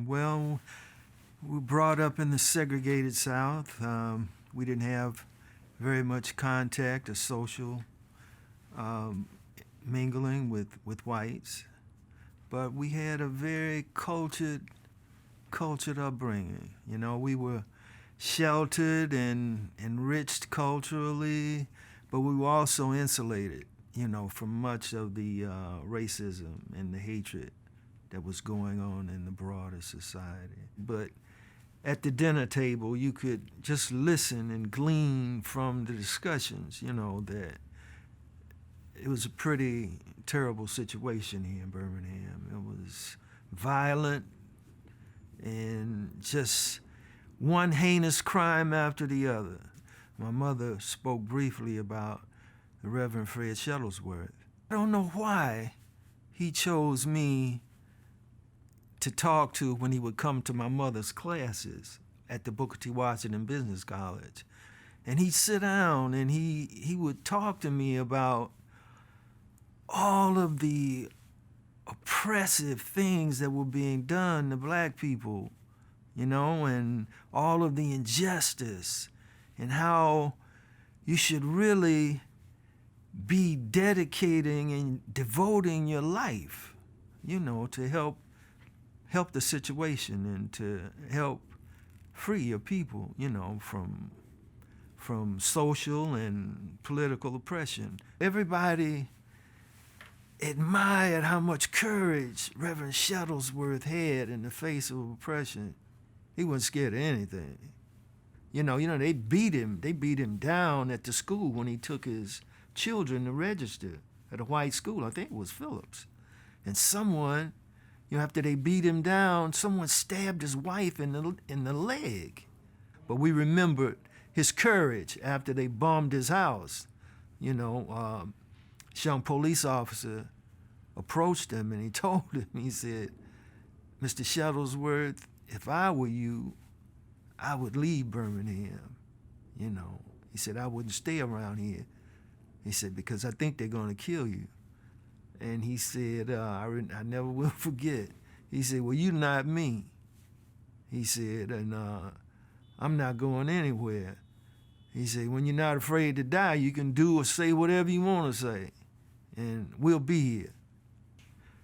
Well, we were brought up in the segregated South. We didn't have very much contact or social mingling with whites, but we had a very cultured upbringing. You know, we were sheltered and enriched culturally, but we were also insulated, you know, from much of the racism and the hatred that was going on in the broader society. But at the dinner table, you could just listen and glean from the discussions, you know, that it was a pretty terrible situation here in Birmingham. It was violent and just one heinous crime after the other. My mother spoke briefly about the Reverend Fred Shuttlesworth. I don't know why he chose me to talk to when he would come to my mother's classes at the Booker T. Washington Business College. And he'd sit down and he would talk to me about all of the oppressive things that were being done to black people, you know, and all of the injustice, and how you should really be dedicating and devoting your life, you know, to help the situation and to help free your people, you know, from social and political oppression. Everybody admired how much courage Reverend Shuttlesworth had in the face of oppression. He wasn't scared of anything. You know, they beat him down at the school when he took his children to register at a white school. I think it was Phillips. And someone, you know, after they beat him down, someone stabbed his wife in the leg. But we remembered his courage after they bombed his house. You know, young police officer approached him and he told him, he said, "Mr. Shuttlesworth, if I were you, I would leave Birmingham." You know, he said, "I wouldn't stay around here." He said, "Because I think they're going to kill you." And he said, I never will forget. He said, "Well, you're not me." He said, "And I'm not going anywhere." He said, "When you're not afraid to die, you can do or say whatever you want to say, and we'll be here."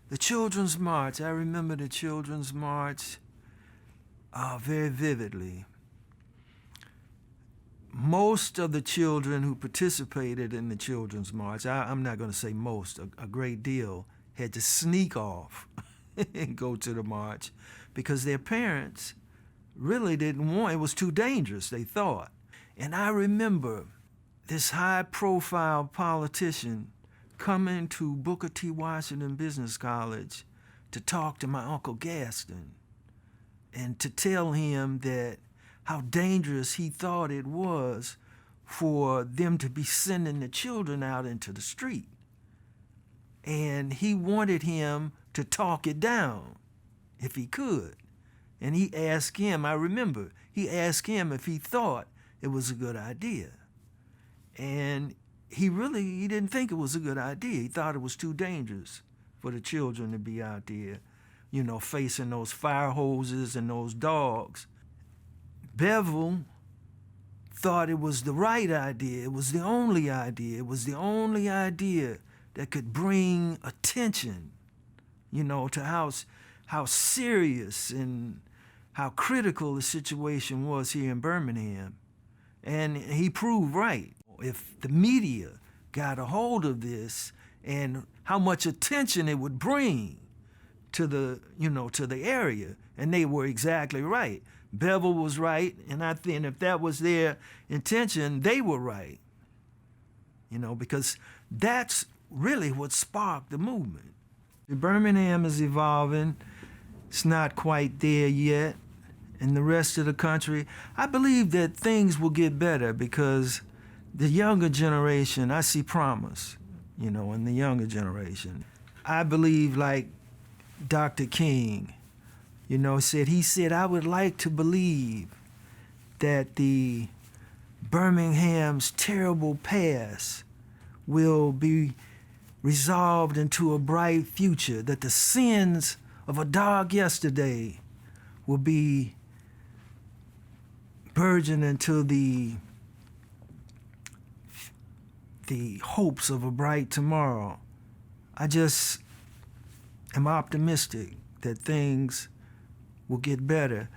The Children's March, I remember the Children's March very vividly. Most of the children who participated in the Children's March, I'm not going to say most, a great deal, had to sneak off and go to the march because their parents really didn't want, it was too dangerous, they thought. And I remember this high-profile politician coming to Booker T. Washington Business College to talk to my Uncle Gaston and to tell him that how dangerous he thought it was for them to be sending the children out into the street. And he wanted him to talk it down if he could. And he asked him, I remember, he asked him if he thought it was a good idea. And he didn't think it was a good idea. He thought it was too dangerous for the children to be out there, you know, facing those fire hoses and those dogs. Bevel thought it was the right idea. It was the only idea. It was the only idea that could bring attention, you know, to how serious and how critical the situation was here in Birmingham. And he proved right. If the media got a hold of this and how much attention it would bring to the, you know, to the area, and they were exactly right. Bevel was right, and I think if that was their intention, they were right. You know, because that's really what sparked the movement. Birmingham is evolving. It's not quite there yet. In the rest of the country, I believe that things will get better because the younger generation, I see promise, you know, in the younger generation. I believe, like Dr. King, you know, he said, "I would like to believe that the Birmingham's terrible past will be resolved into a bright future, that the sins of a dark yesterday will be burgeoning into the hopes of a bright tomorrow. I just am optimistic that things will get better.